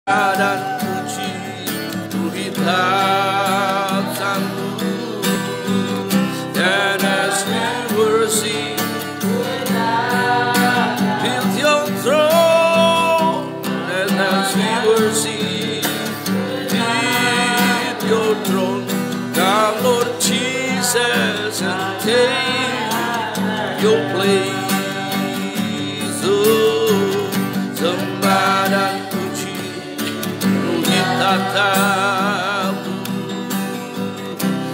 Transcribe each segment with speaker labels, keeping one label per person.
Speaker 1: dan puji Tuhan Sang and as we worship build your throne and as we worship build your throne come Lord Jesus and take your place. Sembah dan puji Tuhan tatamu,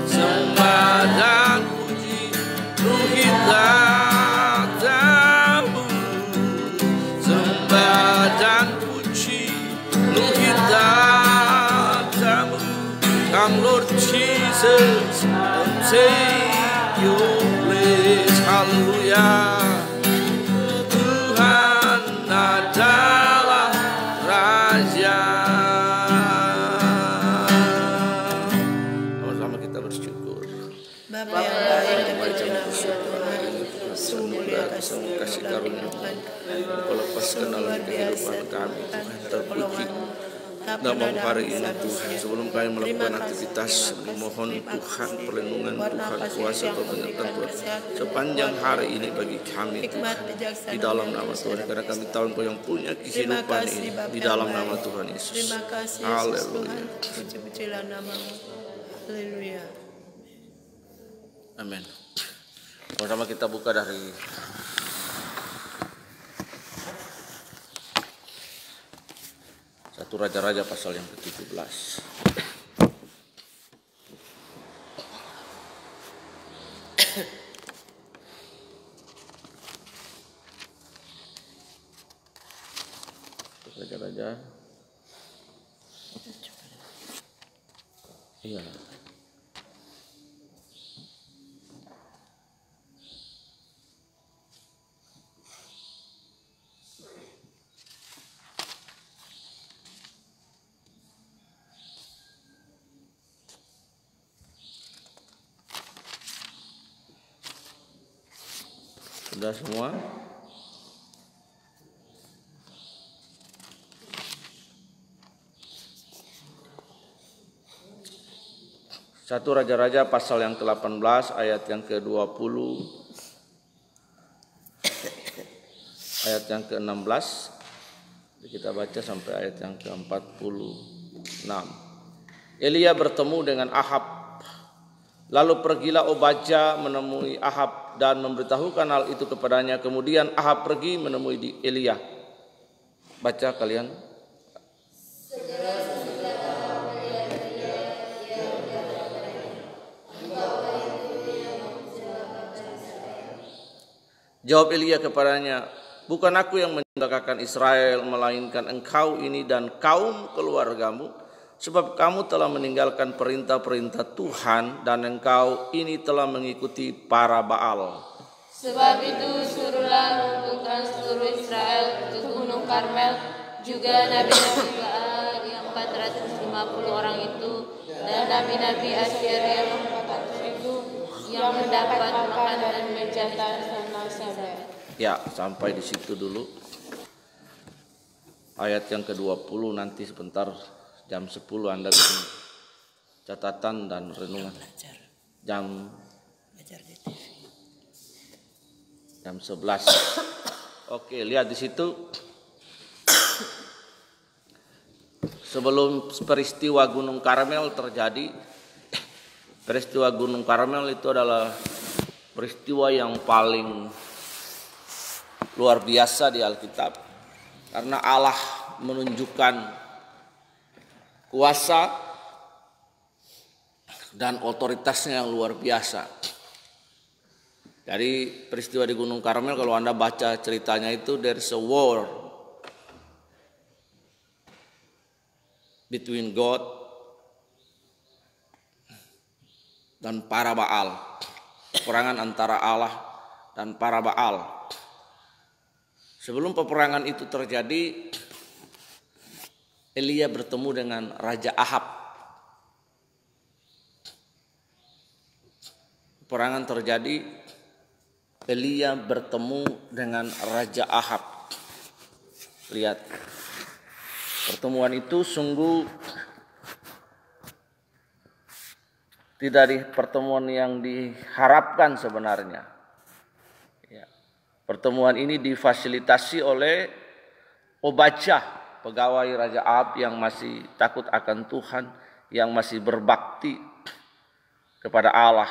Speaker 1: sembah dan puji Tuhan tatamu, sembah dan puji Tuhan tatamu. Come Lord Jesus and take your place. Hallelujah. Adalah Raja. Sama-sama kita bersyukur.
Speaker 2: Bapa yang baik dan berkenan Tuhan, sungguh mulia kasih karunia
Speaker 1: Engkau lepaskan dalam kehidupan kami Tuhan, terpuji dalam hari ini Tuhan. Sebelum kami melakukan aktivitas, mohon Tuhan perlindungan Tuhan, kuasa penyertaan Tuhan sepanjang hari ini bagi kami Tuhan, di dalam nama Tuhan, karena kami tahu Engkau yang punya kehidupan ini di dalam nama Tuhan Yesus. Haleluya.
Speaker 2: Puji-pujilah namamu. Haleluya.
Speaker 1: Amin. Pertama kita buka dari Satu Raja-Raja pasal yang ke-17. Raja-Raja. Iya. Sudah semua? Satu Raja-Raja pasal yang ke-18 ayat yang ke-20 ayat yang ke-16. Kita baca sampai ayat yang ke-46. Elia bertemu dengan Ahab. Lalu pergilah Obadja menemui Ahab dan memberitahukan hal itu kepadanya. Kemudian Ahab pergi menemui Elia. Baca kalian. Jawab Elia kepadanya, bukan aku yang mencelakakan Israel, melainkan engkau ini dan kaum keluargamu. Sebab kamu telah meninggalkan perintah-perintah Tuhan dan engkau ini telah mengikuti para Baal.
Speaker 3: Sebab itu suruhlah mengumpulkan seluruh Israel ke Gunung Karmel, juga nabi-nabi Baal yang 450 orang itu, dan nabi-nabi Asyera yang 400 itu, yang mendapat makanan menjadi sana.
Speaker 1: Ya, sampai di situ dulu. Ayat yang ke-20 nanti sebentar. Jam 10 Anda bikin catatan dan renungan. Jam 11. Oke, lihat di situ. Sebelum peristiwa Gunung Karmel terjadi, peristiwa Gunung Karmel itu adalah peristiwa yang paling luar biasa di Alkitab, karena Allah menunjukkan kuasa dan otoritasnya yang luar biasa. Dari peristiwa di Gunung Karmel, kalau Anda baca ceritanya itu, there's a war between God dan para Baal. Peperangan antara Allah dan para Baal. Sebelum peperangan itu terjadi, Elia bertemu dengan Raja Ahab. Peperangan terjadi, Elia bertemu dengan Raja Ahab. Lihat, Pertemuan itu sungguh tidak di pertemuan yang diharapkan sebenarnya. Ya. Pertemuan ini difasilitasi oleh Obadjah, pegawai Raja Ahab yang masih takut akan Tuhan, yang masih berbakti kepada Allah.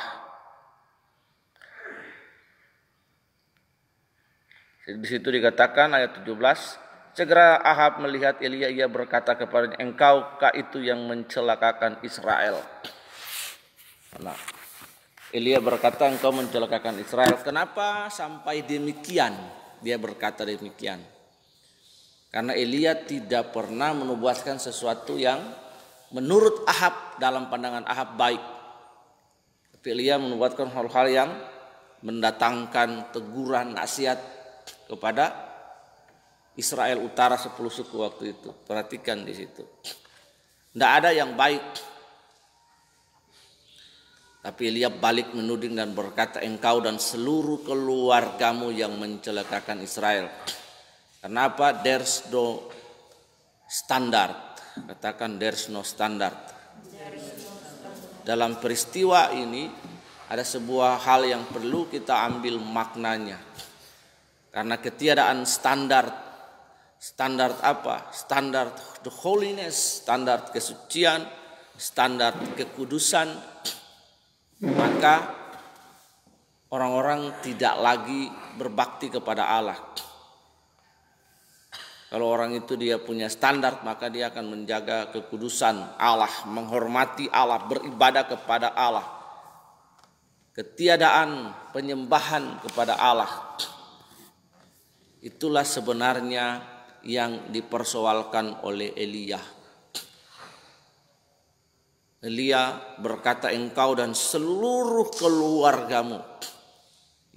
Speaker 1: Di situ dikatakan ayat 17, segera Ahab melihat Elia, ia berkata kepadanya, engkaukah itu yang mencelakakan Israel? Nah, Elia berkata, engkau mencelakakan Israel. Kenapa sampai demikian? Dia berkata demikian. Karena Elia tidak pernah menubuatkan sesuatu yang menurut Ahab, dalam pandangan Ahab baik. Tapi Elia menubuatkan hal-hal yang mendatangkan teguran, nasihat kepada Israel utara 10 suku waktu itu. Perhatikan di situ. Tidak ada yang baik. Tapi Elia balik menuding dan berkata, engkau dan seluruh keluargamu yang mencelakakan Israel. Kenapa? There's no standard. Katakan there's no standard. Dalam peristiwa ini ada sebuah hal yang perlu kita ambil maknanya. Karena ketiadaan standar. Standar apa? Standar the holiness, standar kesucian, standar kekudusan. Maka orang-orang tidak lagi berbakti kepada Allah. Kalau orang itu dia punya standar, maka dia akan menjaga kekudusan Allah, menghormati Allah, beribadah kepada Allah. Ketiadaan penyembahan kepada Allah, itulah sebenarnya yang dipersoalkan oleh Elia. Elia berkata, engkau dan seluruh keluargamu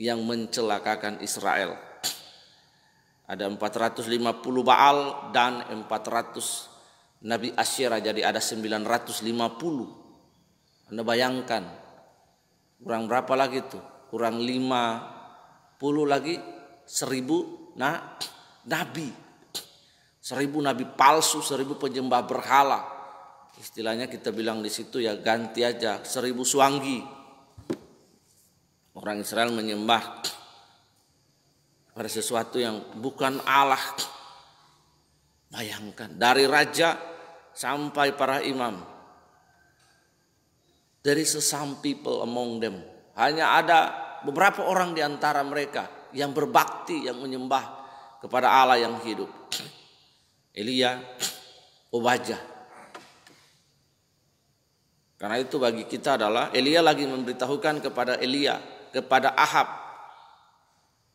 Speaker 1: yang mencelakakan Israel. Ada 450 Baal dan 400 Nabi Asyera, jadi ada 950. Anda bayangkan, kurang berapa lagi itu? Kurang 50 lagi 1000 nabi. 1000 nabi palsu, 1000 penyembah berhala. Istilahnya kita bilang di situ ya, ganti aja 1000 suanggi. Orang Israel menyembah pada sesuatu yang bukan Allah. Bayangkan, dari raja sampai para imam. There is some people among them. Hanya ada beberapa orang di antara mereka yang berbakti, yang menyembah kepada Allah yang hidup. Elia, Obadjah. Karena itu bagi kita adalah Elia lagi memberitahukan kepada Elia, kepada Ahab,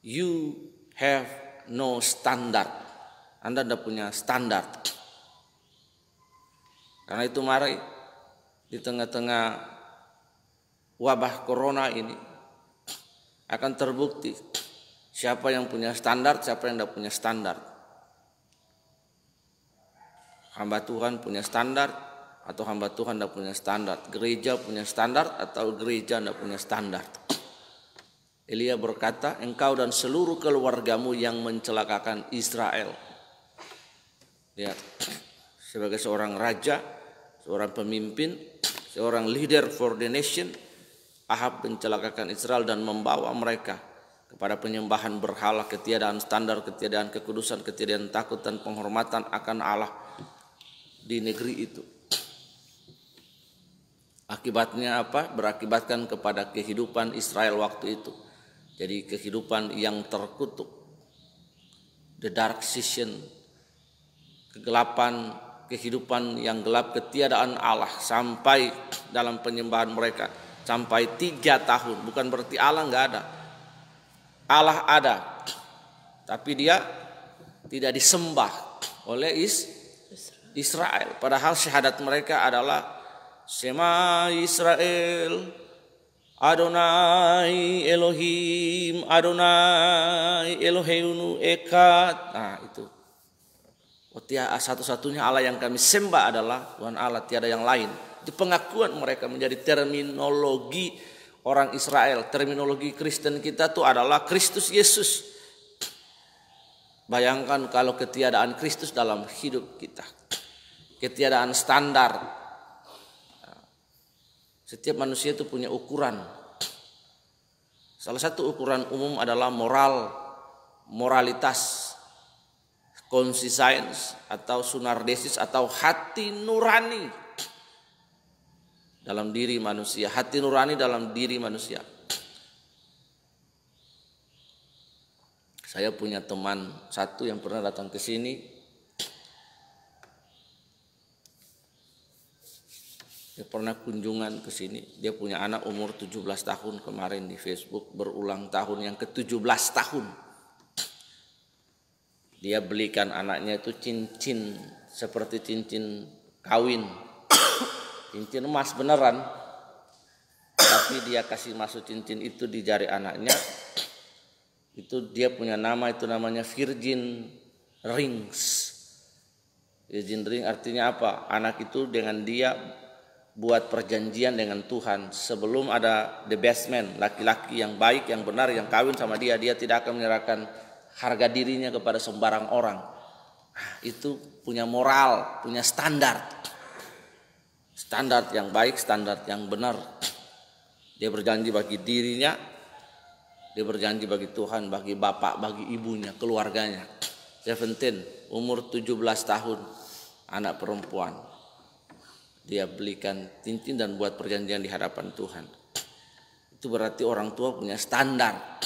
Speaker 1: you have no standard. Anda tidak punya standar. Karena itu mari di tengah-tengah wabah corona ini akan terbukti siapa yang punya standar, siapa yang tidak punya standar. Hamba Tuhan punya standar atau hamba Tuhan tidak punya standar. Gereja punya standar atau gereja tidak punya standar. Elia berkata, engkau dan seluruh keluargamu yang mencelakakan Israel. Lihat, sebagai seorang raja, seorang pemimpin, seorang leader for the nation, Ahab mencelakakan Israel dan membawa mereka kepada penyembahan berhala, ketiadaan standar, ketiadaan kekudusan, ketiadaan takut dan penghormatan akan Allah di negeri itu. Akibatnya apa? Berakibatkan kepada kehidupan Israel waktu itu. Jadi kehidupan yang terkutuk. The dark season. Kegelapan, kehidupan yang gelap, ketiadaan Allah sampai dalam penyembahan mereka. Sampai 3 tahun. Bukan berarti Allah nggak ada. Allah ada. Tapi dia tidak disembah oleh Israel. Padahal syahadat mereka adalah Shema Israel, Adonai Elohim, Adonai Eloheinu Echad. Nah itu. Satu-satunya Allah yang kami sembah adalah Tuhan Allah, tiada yang lain. Itu pengakuan mereka menjadi terminologi orang Israel. Terminologi Kristen kita itu adalah Kristus Yesus. Bayangkan kalau ketiadaan Kristus dalam hidup kita. ketiadaan standar. Setiap manusia itu punya ukuran. Salah satu ukuran umum adalah moralitas, conscience atau sunardesis atau hati nurani dalam diri manusia. Hati nurani dalam diri manusia. Saya punya teman satu yang pernah datang ke sini. Dia pernah kunjungan ke sini. Dia punya anak umur 17 tahun kemarin di Facebook berulang tahun yang ke-17 tahun. Dia belikan anaknya itu cincin seperti cincin kawin. Cincin emas beneran. Tapi dia kasih masuk cincin itu di jari anaknya. Itu dia punya nama, itu namanya Virgin Rings. Virgin Ring artinya apa? Anak itu dengan dia buat perjanjian dengan Tuhan. Sebelum ada the best man, laki-laki yang baik, yang benar, yang kawin sama dia, dia tidak akan menyerahkan harga dirinya kepada sembarang orang. Itu punya moral, punya standar. Standar yang baik, standar yang benar. Dia berjanji bagi dirinya, dia berjanji bagi Tuhan, bagi bapak, bagi ibunya, keluarganya. 17, umur 17 tahun, anak perempuan. Dia belikan cincin dan buat perjanjian di hadapan Tuhan. Itu berarti orang tua punya standar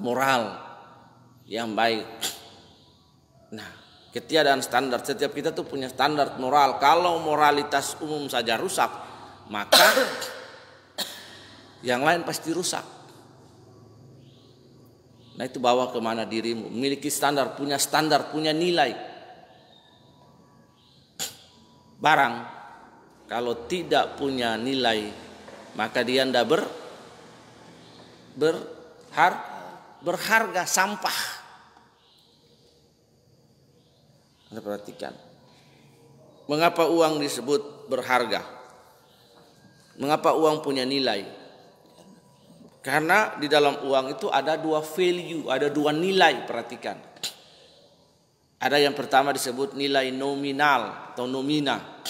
Speaker 1: moral yang baik. Nah, ketiadaan standar, setiap kita tuh punya standar moral. Kalau moralitas umum saja rusak, maka yang lain pasti rusak. Nah, itu bawa kemana dirimu. Memiliki standar, punya nilai. Barang kalau tidak punya nilai, maka dia tidak berharga, sampah. Anda perhatikan. Mengapa uang disebut berharga? Mengapa uang punya nilai? Karena di dalam uang itu ada dua value, ada dua nilai, perhatikan. Ada yang pertama disebut nilai nominal atau nomina.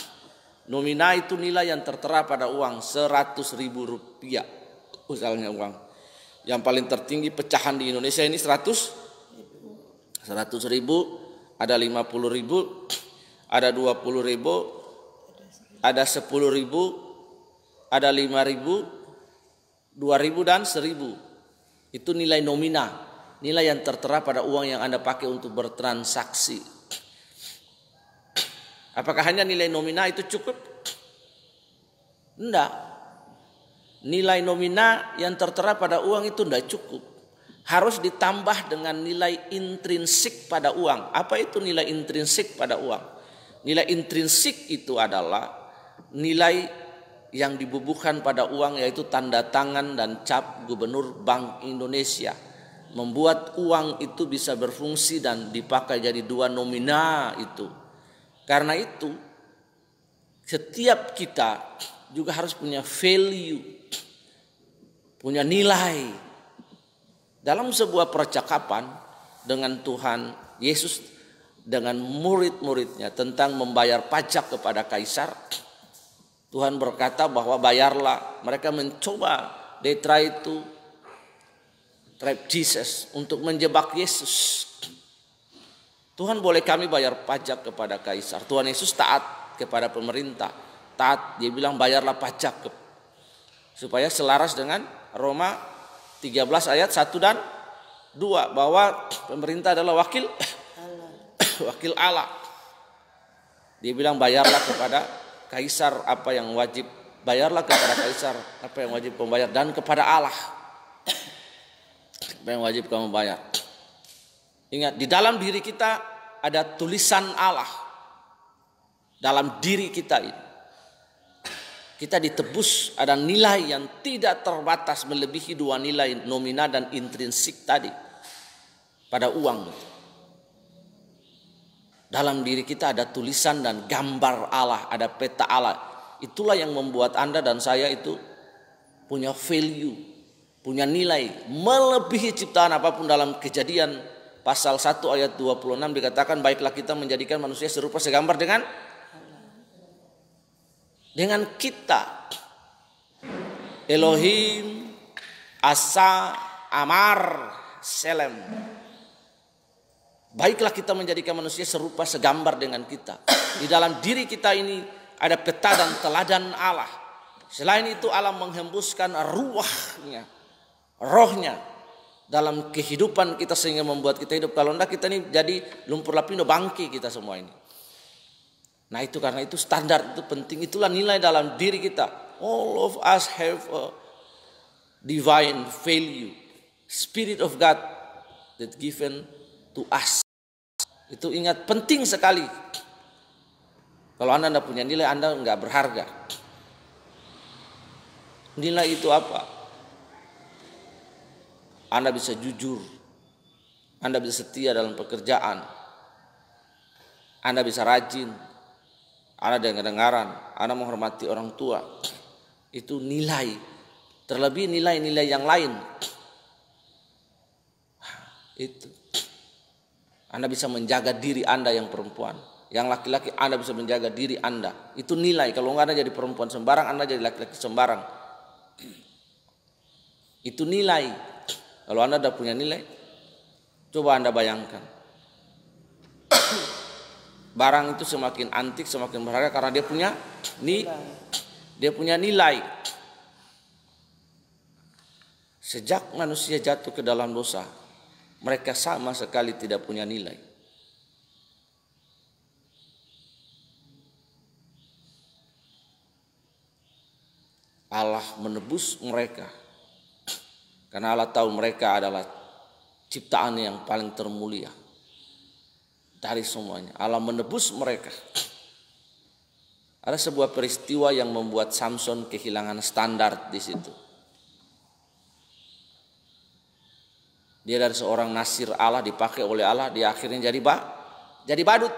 Speaker 1: Nomina itu nilai yang tertera pada uang 100.000 rupiah. Misalnya uang yang paling tertinggi pecahan di Indonesia ini 100.000, ada 50.000, ada 20.000, ada 10.000, ada 5.000, 2.000 dan 1.000. Itu nilai nomina, nilai yang tertera pada uang yang Anda pakai untuk bertransaksi. Apakah hanya nilai nomina itu cukup? Tidak. Nilai nomina yang tertera pada uang itu tidak cukup. Harus ditambah dengan nilai intrinsik pada uang. Apa itu nilai intrinsik pada uang? Nilai intrinsik itu adalah nilai yang dibubuhkan pada uang, yaitu tanda tangan dan cap Gubernur Bank Indonesia. Membuat uang itu bisa berfungsi dan dipakai jadi dua nomina itu. Karena itu setiap kita juga harus punya value, punya nilai. Dalam sebuah percakapan dengan Tuhan Yesus dengan murid-muridnya tentang membayar pajak kepada kaisar, Tuhan berkata bahwa bayarlah. Mereka mencoba, they try to trap Jesus, untuk menjebak Yesus. Tuhan, boleh kami bayar pajak kepada kaisar? Tuhan Yesus taat kepada pemerintah. Taat, dia bilang bayarlah pajak. Supaya selaras dengan Roma 13 ayat 1 dan 2. Bahwa pemerintah adalah wakil Allah. Dia bilang bayarlah kepada kaisar apa yang wajib. Bayarlah kepada kaisar apa yang wajib membayar. Dan kepada Allah apa yang wajib kamu bayar. Ingat, di dalam diri kita ada tulisan Allah. Dalam diri kita ini. Kita ditebus, ada nilai yang tidak terbatas melebihi dua nilai nomina dan intrinsik tadi. Pada uang. Dalam diri kita ada tulisan dan gambar Allah, ada peta Allah. Itulah yang membuat Anda dan saya itu punya value, punya nilai. Melebihi ciptaan apapun. Dalam Kejadian Pasal 1 ayat 26 dikatakan, baiklah kita menjadikan manusia serupa segambar dengan dengan kita. Elohim, Asa, Amar, Selem. Baiklah kita menjadikan manusia serupa segambar dengan kita. Di dalam diri kita ini ada peta dan teladan Allah. Selain itu Allah menghembuskan rohnya dalam kehidupan kita sehingga membuat kita hidup. Kalau enggak kita ini jadi lumpur lapindo bangki kita semua ini. Nah itu karena itu standar itu penting. Itulah nilai dalam diri kita. All of us have a divine value. Spirit of God that given to us. Itu ingat penting sekali. Kalau Anda tidak punya nilai, Anda nggak berharga. Nilai itu apa? Anda bisa jujur. Anda bisa setia dalam pekerjaan. Anda bisa rajin. Anda dengar-dengaran. Anda menghormati orang tua. Itu nilai. Terlebih nilai-nilai yang lain. Itu. Anda bisa menjaga diri Anda yang perempuan. Yang laki-laki Anda bisa menjaga diri Anda. Itu nilai. Kalau Anda jadi perempuan sembarang, Anda jadi laki-laki sembarang. Itu nilai. Kalau Anda tidak punya nilai, coba Anda bayangkan. Barang itu semakin antik, semakin berharga karena dia punya nilai. Sejak manusia jatuh ke dalam dosa, mereka sama sekali tidak punya nilai. Allah menebus mereka. Karena Allah tahu mereka adalah ciptaan yang paling termulia dari semuanya. Allah menebus mereka. Ada sebuah peristiwa yang membuat Samson kehilangan standar di situ. Dia dari seorang nasir Allah, dipakai oleh Allah, dia akhirnya jadi badut.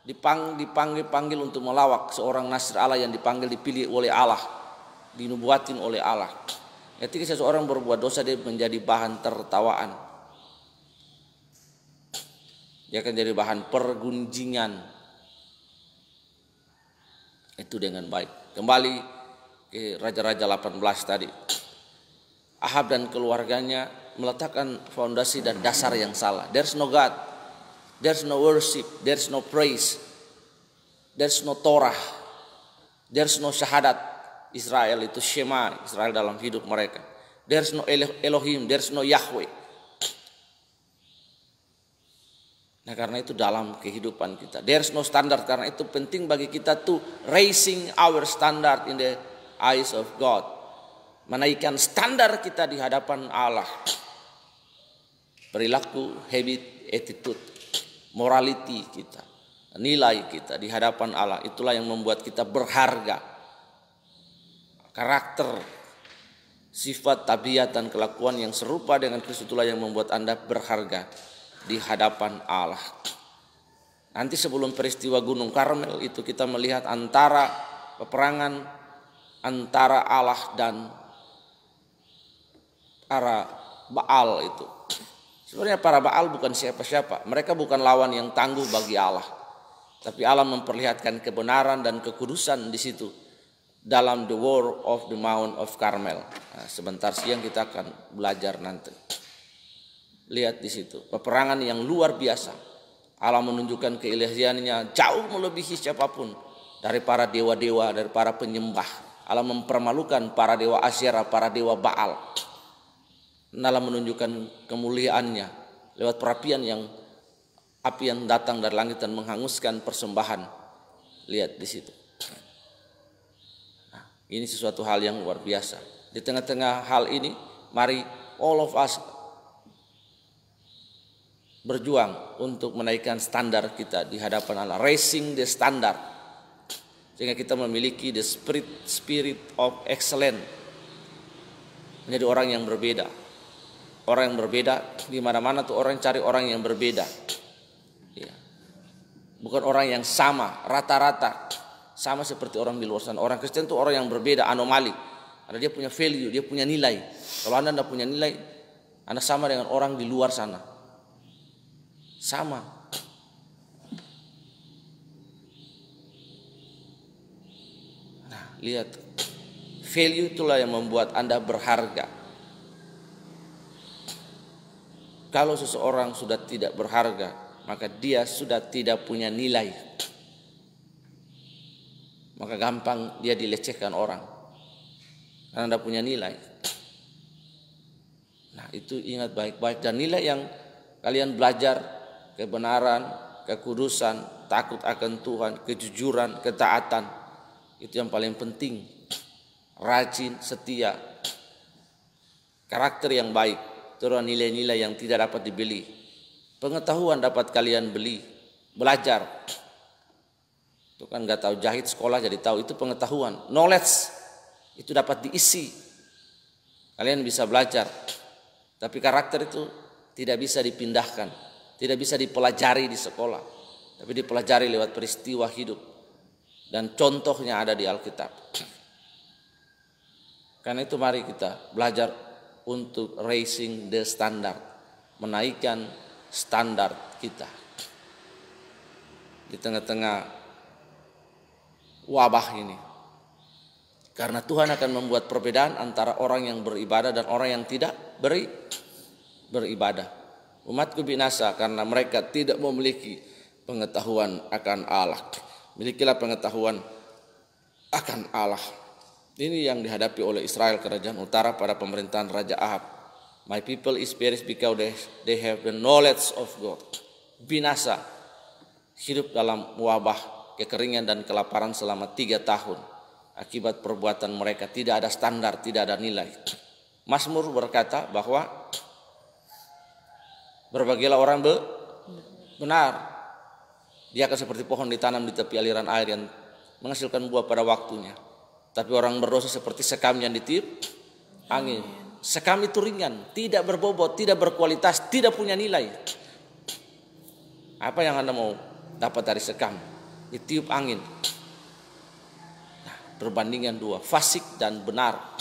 Speaker 1: Dipanggil untuk melawak. Seorang nasir Allah yang dipilih oleh Allah, dinubuatin oleh Allah. Ketika seseorang berbuat dosa, dia menjadi bahan tertawaan. Dia akan jadi bahan pergunjingan. Itu dengan baik. Kembali ke Raja-Raja 18 tadi. Ahab dan keluarganya meletakkan fondasi dan dasar yang salah. There's no God, there's no worship, there's no praise, there's no Torah, there's no syahadat. Israel itu Shema, Israel dalam hidup mereka. There's no Elohim, there's no Yahweh. Nah karena itu dalam kehidupan kita, there's no standard. Karena itu penting bagi kita to raising our standard in the eyes of God. Menaikkan standar kita di hadapan Allah. Perilaku, habit, attitude, morality kita, nilai kita di hadapan Allah. Itulah yang membuat kita berharga. Karakter, sifat, tabiat, dan kelakuan yang serupa dengan Kristus itulah yang membuat Anda berharga di hadapan Allah. Nanti sebelum peristiwa Gunung Karmel itu kita melihat antara peperangan antara Allah dan para Baal itu. Sebenarnya para Baal bukan siapa-siapa. Mereka bukan lawan yang tangguh bagi Allah. Tapi Allah memperlihatkan kebenaran dan kekudusan di situ. Dalam the war of the Mount of Carmel. Nah, sebentar siang kita akan belajar nanti. Lihat di situ peperangan yang luar biasa. Allah menunjukkan keilahiannya jauh melebihi siapapun dari para dewa-dewa, dari para penyembah. Allah mempermalukan para dewa Asyera, para dewa Baal. Allah menunjukkan kemuliaannya lewat api yang datang dari langit dan menghanguskan persembahan. Lihat di situ. Ini sesuatu hal yang luar biasa. Di tengah-tengah hal ini, mari all of us berjuang untuk menaikkan standar kita di hadapan Allah. Raising the standard. Sehingga kita memiliki the spirit of excellence. Menjadi orang yang berbeda. Orang yang berbeda, di mana-mana tuh orang cari orang yang berbeda. Ya. Bukan orang yang sama, rata-rata. Sama seperti orang di luar sana. Orang Kristen itu orang yang berbeda, anomali. Karena dia punya value, dia punya nilai. Kalau Anda tidak punya nilai, Anda sama dengan orang di luar sana. Sama. Nah, lihat, value itulah yang membuat Anda berharga. Kalau seseorang sudah tidak berharga, maka dia sudah tidak punya nilai. Maka gampang dia dilecehkan orang karena tidak punya nilai. Nah, itu ingat baik-baik. Dan nilai yang kalian belajar, kebenaran, kekudusan, takut akan Tuhan, kejujuran, ketaatan, itu yang paling penting. Rajin, setia, karakter yang baik, itu adalah nilai-nilai yang tidak dapat dibeli. Pengetahuan dapat kalian beli, belajar. Itu kan nggak tahu jahit sekolah jadi tahu, itu pengetahuan. Knowledge itu dapat diisi, kalian bisa belajar. Tapi karakter itu tidak bisa dipindahkan, tidak bisa dipelajari di sekolah, tapi dipelajari lewat peristiwa hidup. Dan contohnya ada di Alkitab. Karena itu mari kita belajar untuk raising the standard, menaikkan standar kita. Di tengah-tengah wabah ini. Karena Tuhan akan membuat perbedaan antara orang yang beribadah dan orang yang tidak beribadah. Umatku binasa karena mereka tidak memiliki pengetahuan akan Allah. Milikilah pengetahuan akan Allah. Ini yang dihadapi oleh Israel kerajaan utara pada pemerintahan Raja Ahab. My people is perished because they have the knowledge of God. Binasa, hidup dalam wabah, kekeringan dan kelaparan selama 3 tahun. Akibat perbuatan mereka tidak ada standar, tidak ada nilai. Mazmur berkata bahwa berbahagialah orang benar. Dia akan seperti pohon ditanam di tepi aliran air yang menghasilkan buah pada waktunya. Tapi orang berdosa seperti sekam yang ditiup angin. Sekam itu ringan, tidak berbobot, tidak berkualitas, tidak punya nilai. Apa yang Anda mau dapat dari sekam? Ditiup angin. Nah, perbandingan dua, fasik dan benar.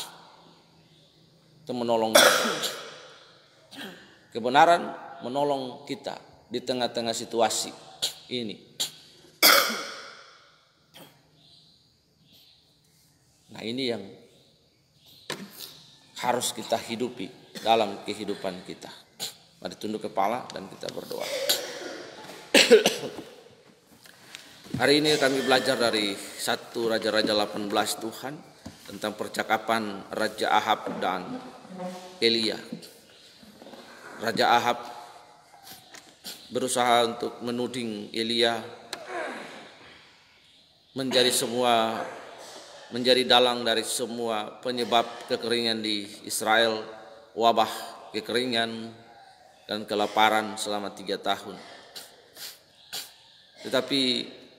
Speaker 1: Itu menolong kita. Kebenaran menolong kita di tengah-tengah situasi ini. Nah, ini yang harus kita hidupi dalam kehidupan kita. Mari tunduk kepala dan kita berdoa. Hari ini kami belajar dari 1 Raja-Raja 18 Tuhan tentang percakapan Raja Ahab dan Elia. Raja Ahab berusaha untuk menuding Elia menjadi dalang dari semua penyebab kekeringan di Israel, wabah, kekeringan dan kelaparan selama 3 tahun. Tetapi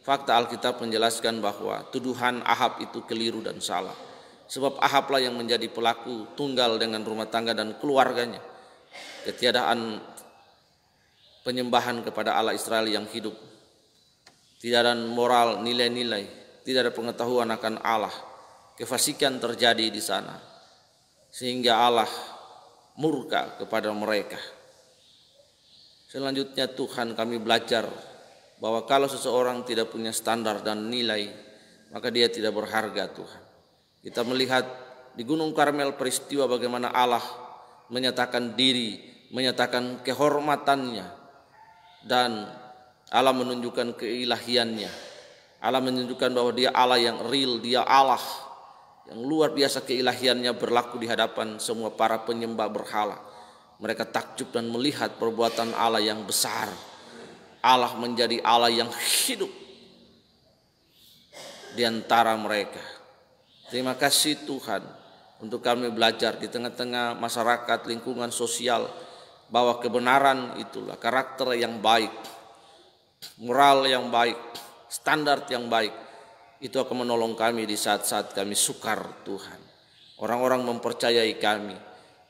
Speaker 1: fakta Alkitab menjelaskan bahwa tuduhan Ahab itu keliru dan salah. Sebab Ahablah yang menjadi pelaku tunggal dengan rumah tangga dan keluarganya. Ketiadaan penyembahan kepada Allah Israel yang hidup. Tidak ada moral, nilai-nilai, tidak ada pengetahuan akan Allah. Kefasikan terjadi di sana. Sehingga Allah murka kepada mereka. Selanjutnya Tuhan kami belajar bahwa kalau seseorang tidak punya standar dan nilai, maka dia tidak berharga Tuhan. Kita melihat di Gunung Karmel peristiwa bagaimana Allah menyatakan diri, menyatakan kehormatannya, dan Allah menunjukkan keilahiannya. Allah menunjukkan bahwa dia Allah yang real, dia Allah yang luar biasa keilahiannya berlaku di hadapan semua para penyembah berhala. Mereka takjub dan melihat perbuatan Allah yang besar. Allah menjadi Allah yang hidup di antara mereka. Terima kasih Tuhan untuk kami belajar di tengah-tengah masyarakat, lingkungan sosial, bahwa kebenaran itulah karakter yang baik, moral yang baik, standar yang baik. Itu akan menolong kami di saat-saat kami sukar Tuhan. Orang-orang mempercayai kami,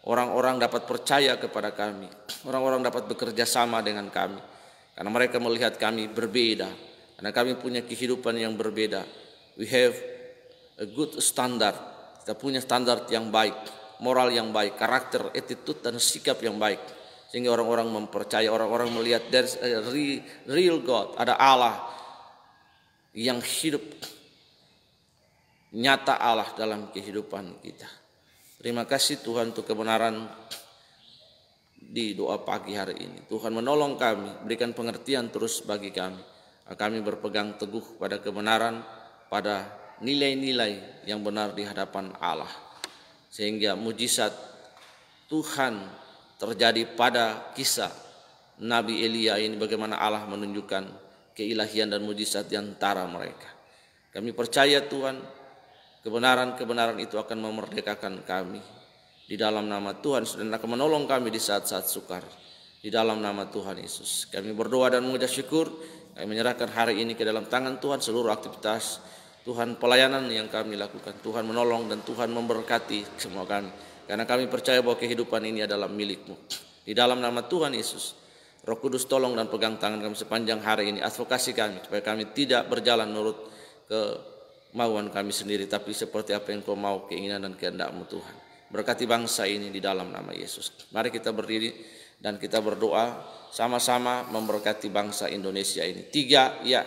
Speaker 1: orang-orang dapat percaya kepada kami, orang-orang dapat bekerja sama dengan kami. Karena mereka melihat kami berbeda, karena kami punya kehidupan yang berbeda. We have a good standard, kita punya standar yang baik, moral yang baik, karakter, attitude dan sikap yang baik. Sehingga orang-orang mempercaya, orang-orang melihat there's a real God, ada Allah yang hidup. nyata Allah dalam kehidupan kita. Terima kasih Tuhan untuk kebenaran di doa pagi hari ini. Tuhan menolong kami, berikan pengertian terus bagi kami. Kami berpegang teguh pada kebenaran, pada nilai-nilai yang benar di hadapan Allah. Sehingga mujizat Tuhan terjadi pada kisah Nabi Elia ini, bagaimana Allah menunjukkan keilahian dan mujizat di antara mereka. Kami percaya Tuhan, kebenaran-kebenaran itu akan memerdekakan kami. Di dalam nama Tuhan dan akan menolong kami di saat-saat sukar. Di dalam nama Tuhan Yesus kami berdoa dan mengucap syukur. Kami menyerahkan hari ini ke dalam tangan Tuhan seluruh aktivitas Tuhan, pelayanan yang kami lakukan. Tuhan menolong dan Tuhan memberkati semua kami. Karena kami percaya bahwa kehidupan ini adalah milik-Mu. Di dalam nama Tuhan Yesus, Roh Kudus tolong dan pegang tangan kami sepanjang hari ini. Advokasi kami supaya kami tidak berjalan menurut kemauan kami sendiri, tapi seperti apa yang Kau mau, keinginan dan kehendak-Mu Tuhan. Berkati bangsa ini di dalam nama Yesus. Mari kita berdiri dan kita berdoa sama-sama memberkati bangsa Indonesia ini. 3, ya.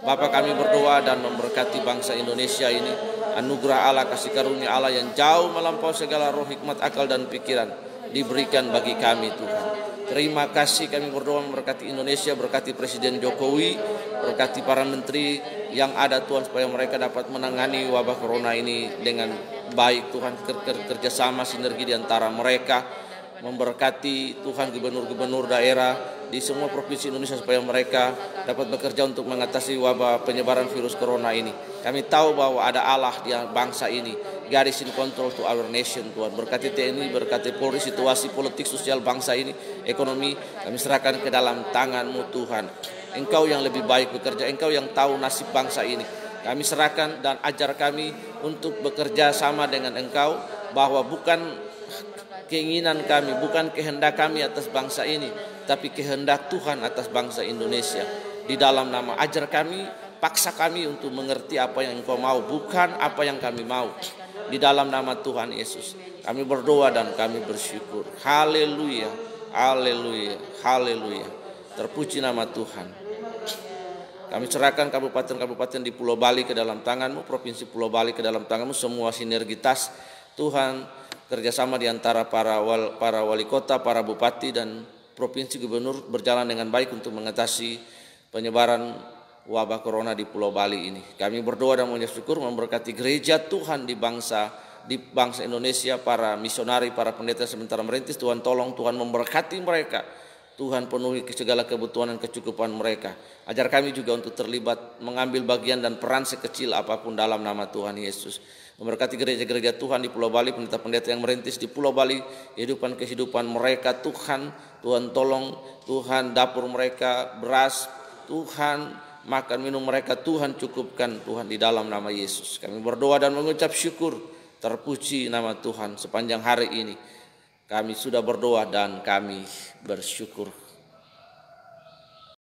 Speaker 1: Bapa, kami berdoa dan memberkati bangsa Indonesia ini. Anugerah Allah, kasih karunia Allah yang jauh melampaui segala roh, hikmat, akal dan pikiran diberikan bagi kami Tuhan. Terima kasih, kami berdoa memberkati Indonesia, berkati Presiden Jokowi, berkati para menteri yang ada Tuhan, supaya mereka dapat menangani wabah corona ini dengan baik Tuhan. Kerjasama sinergi di antara mereka, memberkati Tuhan gubernur-gubernur daerah di semua provinsi Indonesia supaya mereka dapat bekerja untuk mengatasi wabah penyebaran virus corona ini. Kami tahu bahwa ada Allah di bangsa ini. God is in control to our nation Tuhan. Berkati TNI, berkati Polri, situasi politik sosial bangsa ini, ekonomi, kami serahkan ke dalam tangan-Mu Tuhan. Engkau yang lebih baik bekerja, Engkau yang tahu nasib bangsa ini. Kami serahkan dan ajar kami untuk bekerja sama dengan Engkau, bahwa bukan keinginan kami, bukan kehendak kami atas bangsa ini, tapi kehendak Tuhan atas bangsa Indonesia. Di dalam nama, ajar kami, paksa kami untuk mengerti apa yang Engkau mau, bukan apa yang kami mau. Di dalam nama Tuhan Yesus kami berdoa dan kami bersyukur. Haleluya, haleluya, haleluya. Terpuji nama Tuhan. Kami serahkan kabupaten-kabupaten di Pulau Bali ke dalam tangan-Mu, provinsi Pulau Bali ke dalam tangan-Mu, semua sinergitas Tuhan, kerjasama di antara para wali kota, para bupati dan provinsi gubernur berjalan dengan baik untuk mengatasi penyebaran wabah corona di Pulau Bali ini. Kami berdoa dan mengucap syukur, memberkati gereja Tuhan di bangsa Indonesia, para misionari, para pendeta sementara merintis. Tuhan tolong, Tuhan memberkati mereka. Tuhan penuhi segala kebutuhan dan kecukupan mereka. Ajar kami juga untuk terlibat, mengambil bagian dan peran sekecil apapun dalam nama Tuhan Yesus. Memberkati gereja-gereja Tuhan di Pulau Bali, pendeta-pendeta yang merintis di Pulau Bali, kehidupan mereka Tuhan. Tuhan tolong, Tuhan dapur mereka, beras, Tuhan makan minum mereka, Tuhan cukupkan Tuhan di dalam nama Yesus. Kami berdoa dan mengucap syukur, terpuji nama Tuhan sepanjang hari ini. Kami sudah berdoa dan kami bersyukur.